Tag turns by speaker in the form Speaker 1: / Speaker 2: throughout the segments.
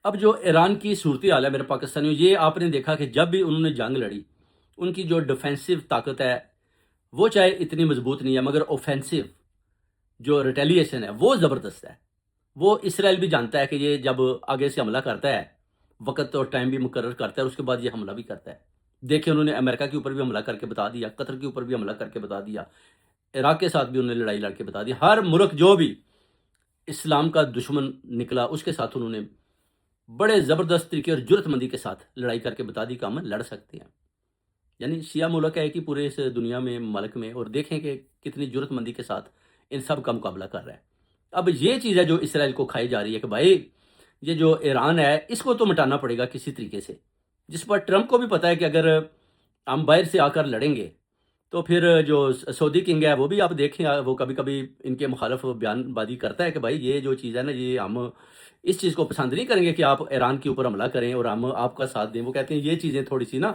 Speaker 1: اب جو ایران کی صورتحال ہے میرے پاکستانیوں، یہ آپ نے دیکھا کہ جب بھی انہوں نے جنگ لڑی، ان کی جو ڈیفینسو طاقت ہے وہ چاہے اتنی مضبوط نہیں ہے، مگر اوفینسو جو ریٹیلیشن ہے وہ زبردست ہے۔ وہ اسرائیل بھی جانتا ہے کہ یہ جب آگے سے حملہ کرتا ہے، وقت اور ٹائم بھی مقرر کرتا ہے، اس کے بعد یہ حملہ بھی کرتا ہے۔ دیکھیں انہوں نے امریکہ کے اوپر بھی حملہ کر کے بتا دیا، قطر کے اوپر بھی حملہ کر کے بتا دیا، عراق کے ساتھ بھی انہوں نے لڑائی لڑ کے بتا دیا۔ ہر ملک جو بھی اسلام کا دشمن نکلا اس کے ساتھ انہوں نے بڑے زبردست طریقے اور جرت مندی کے ساتھ لڑائی کر کے بتا دی کہ ہم لڑ سکتے ہیں۔ یعنی شیعہ ملک ہے کہ پورے اس دنیا میں ملک میں، اور دیکھیں کہ کتنی جرت مندی کے ساتھ ان سب کا مقابلہ کر رہا ہے۔ اب یہ چیز ہے جو اسرائیل کو کھائی جا رہی ہے کہ بھائی یہ جو ایران ہے اس کو تو مٹانا پڑے گا کسی طریقے سے، جس پر ٹرمپ کو بھی پتا ہے کہ اگر ہم باہر سے آ کر لڑیں گے تو پھر جو سعودی کنگ ہے وہ بھی آپ دیکھیں، وہ کبھی کبھی ان کے مخالف بیان بازی کرتا ہے کہ بھائی یہ جو چیز ہے نا، یہ ہم اس چیز کو پسند نہیں کریں گے کہ آپ ایران کے اوپر حملہ کریں اور ہم آپ کا ساتھ دیں۔ وہ کہتے ہیں یہ چیزیں تھوڑی سی نا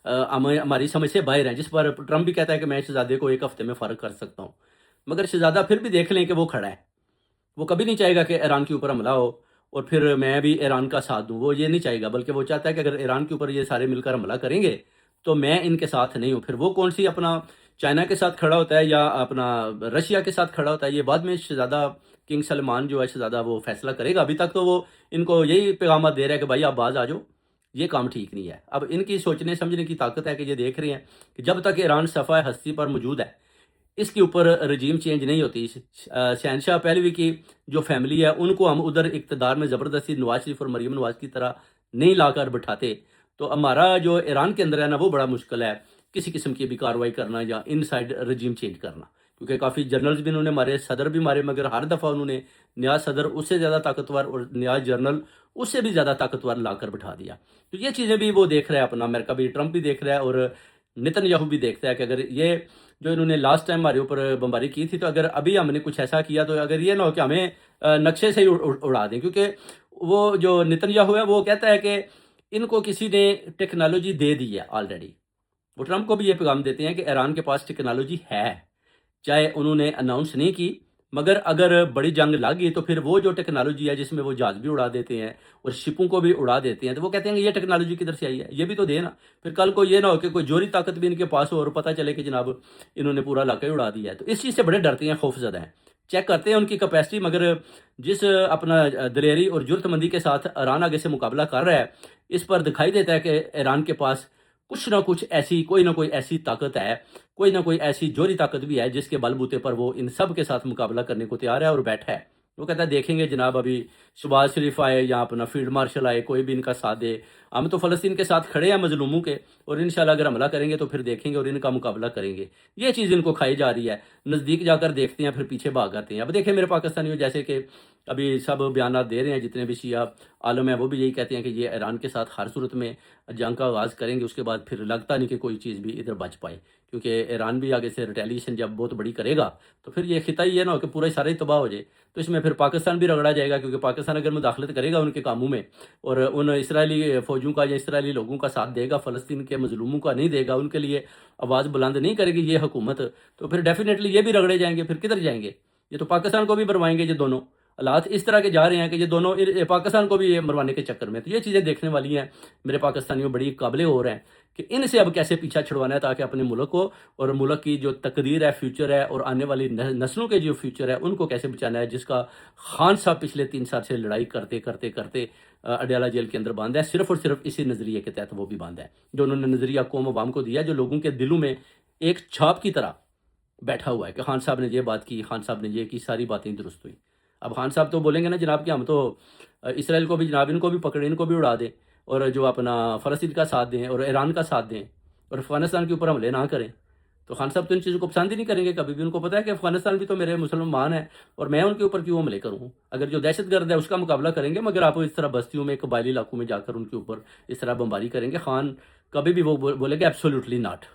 Speaker 1: ہماری سمجھ سے باہر ہیں، جس پر ٹرمپ بھی کہتا ہے کہ میں شہزادے کو ایک ہفتے میں فارغ کر سکتا ہوں، مگر شہزادہ پھر بھی دیکھ لیں کہ وہ کھڑا ہے، وہ کبھی نہیں چاہے گا کہ ایران کے اوپر حملہ ہو اور پھر میں بھی ایران کا ساتھ دوں۔ وہ یہ نہیں چاہے گا، بلکہ وہ چاہتا ہے کہ اگر ایران کے اوپر یہ سارے مل کر حملہ کریں گے تو میں ان کے ساتھ نہیں ہوں۔ پھر وہ کون سی اپنا چائنا کے ساتھ کھڑا ہوتا ہے یا اپنا رشیا کے ساتھ کھڑا ہوتا ہے، یہ بعد میں شہزادہ کنگ سلمان جو ہے شہزادہ وہ فیصلہ کرے گا۔ ابھی تک تو وہ ان کو یہی پیغامات دے رہا ہے کہ بھائی آپ باز آ جاؤ، یہ کام ٹھیک نہیں ہے۔ اب ان کی سوچنے سمجھنے کی طاقت ہے کہ یہ دیکھ رہے ہیں کہ جب تک ایران صفحہ ہستی پر موجود ہے، اس کے اوپر رجیم چینج نہیں ہوتی، شہنشاہ پہلوی کی جو فیملی ہے ان کو ہم ادھر اقتدار میں زبردستی نواز شریف اور مریم نواز کی طرح نہیں لا کر بٹھاتے، تو ہمارا جو ایران کے اندر ہے نا وہ بڑا مشکل ہے کسی قسم کی بھی کارروائی کرنا یا ان سائڈ رجیم چینج کرنا، کیونکہ کافی جنرلز بھی انہوں نے مارے، صدر بھی مارے، مگر ہر دفعہ انہوں نے نیا صدر اس سے زیادہ طاقتور اور نیا جنرل اس سے بھی زیادہ طاقتور لا کر بٹھا دیا۔ تو یہ چیزیں بھی وہ دیکھ رہا ہے، اپنا امریکہ بھی، ٹرمپ بھی دیکھ رہا ہے، اور نتن یاہو بھی دیکھتا ہے کہ اگر یہ جو انہوں نے لاسٹ ٹائم ہمارے اوپر بمباری کی تھی، تو اگر ابھی ہم نے کچھ ایسا کیا تو اگر یہ نہ ہو کہ ہمیں نقشے سے ہی اڑا دیں، کیونکہ وہ جو نتن یاہو ہے وہ کہتا ہے کہ ان کو کسی نے ٹیکنالوجی دے دی ہے آلریڈی۔ وہ ٹرمپ کو بھی یہ پیغام دیتے ہیں کہ ایران کے پاس ٹیکنالوجی ہے، چاہے انہوں نے اناؤنس نہیں کی، مگر اگر بڑی جنگ لگ گئی تو پھر وہ جو ٹیکنالوجی ہے جس میں وہ جہاز بھی اڑا دیتے ہیں اور شپوں کو بھی اڑا دیتے ہیں، تو وہ کہتے ہیں کہ یہ ٹیکنالوجی کدھر سے آئی ہے، یہ بھی تو دے نا۔ پھر کل کو یہ نہ ہو کہ کوئی جوہری طاقت بھی ان کے پاس ہو اور پتہ چلے کہ جناب انہوں نے پورا علاقہ ہی اڑا دیا ہے۔ تو اس چیز سے بڑے ڈرتے ہیں، خوف زدہ ہیں، چیک کرتے ہیں ان کی کیپیسٹی، مگر جس اپنا دلیری اور جرت مندی کے ساتھ ایران آگے سے مقابلہ کر رہا ہے، اس پر دکھائی دیتا ہے کہ ایران کے پاس کچھ نہ کچھ ایسی کوئی نہ کوئی ایسی طاقت ہے، کوئی نہ کوئی ایسی جوہری طاقت بھی ہے جس کے بل بوتے پر وہ ان سب کے ساتھ مقابلہ کرنے کو تیار ہے اور بیٹھا ہے۔ وہ کہتا ہے دیکھیں گے جناب، ابھی شہباز شریف آئے یا اپنا فیلڈ مارشل آئے، کوئی بھی ان کا ساتھ دے، ہم تو فلسطین کے ساتھ کھڑے ہیں مظلوموں کے، اور انشاءاللہ اگر حملہ کریں گے تو پھر دیکھیں گے اور ان کا مقابلہ کریں گے۔ یہ چیز ان کو کھائی جا رہی ہے، نزدیک جا کر دیکھتے ہیں پھر پیچھے بھاگ آتے ہیں۔ اب دیکھیں میرے پاکستانیوں، جیسے کہ ابھی سب بیانات دے رہے ہیں، جتنے بھی شیعہ عالم ہیں وہ بھی یہی کہتے ہیں کہ یہ ایران کے ساتھ ہر صورت میں جنگ کا آغاز کریں گے، اس کے بعد پھر لگتا نہیں کہ کوئی چیز بھی ادھر بچ پائے، کیونکہ ایران بھی آگے سے ریٹیلیشن جب بہت بڑی کرے گا تو پھر یہ خطہ یہ نہ ہو کہ پورا سارا ہی تباہ ہو جائے، تو اس میں پھر پاکستان بھی رگڑا جائے گا، کیونکہ پاکستان اگر مداخلت کرے گا ان کے کاموں میں اور ان اسرائیلی فوجوں کا یا اسرائیلی لوگوں کا ساتھ دے گا، فلسطین کے مظلوموں کا نہیں دے گا، ان کے لیے آواز بلند نہیں کرے گی یہ حکومت، تو پھر ڈیفینیٹلی یہ بھی رگڑے جائیں گے۔ پھر کدھر جائیں گے؟ یہ تو پاکستان کو بھی بروائیں گے۔ یہ دونوں حالات اس طرح کے جا رہے ہیں کہ یہ دونوں پاکستان کو بھی یہ مروانے کے چکر میں، تو یہ چیزیں دیکھنے والی ہیں میرے پاکستانیوں، بڑی قابل غور ہیں کہ ان سے اب کیسے پیچھا چھڑوانا ہے تاکہ اپنے ملک کو اور ملک کی جو تقدیر ہے، فیوچر ہے، اور آنے والی نسلوں کے جو فیوچر ہے ان کو کیسے بچانا ہے، جس کا خان صاحب پچھلے 3 سال سے لڑائی کرتے کرتے کرتے اڈیالہ جیل کے اندر باندھ ہے، صرف اور صرف اسی نظریے کے تحت وہ بھی باندھ ہے جو انہوں نے نظریہ قوم عوام کو دیا، جو لوگوں کے دلوں میں ایک چھاپ کی طرح بیٹھا ہوا ہے کہ خان صاحب نے یہ بات کی، خان صاحب نے یہ کی، ساری باتیں درست ہوئی۔ اب خان صاحب تو بولیں گے نا جناب کہ ہم تو اسرائیل کو بھی جناب ان کو بھی پکڑیں، ان کو بھی اڑا دیں، اور جو اپنا فلسطین کا ساتھ دیں اور ایران کا ساتھ دیں اور افغانستان کے اوپر حملے نہ کریں، تو خان صاحب تو ان چیزوں کو پسند ہی نہیں کریں گے کبھی بھی۔ ان کو پتہ ہے کہ افغانستان بھی تو میرے مسلمان ہیں اور میں ان کے اوپر کیوں حملے کروں، اگر جو دہشت گرد ہے اس کا مقابلہ کریں گے، مگر آپ اس طرح بستیوں میں قبائلی علاقوں میں جا کر ان کے اوپر اس طرح بمباری کریں گے، خان کبھی بھی وہ بولے گا ایبسولوٹلی ناٹ۔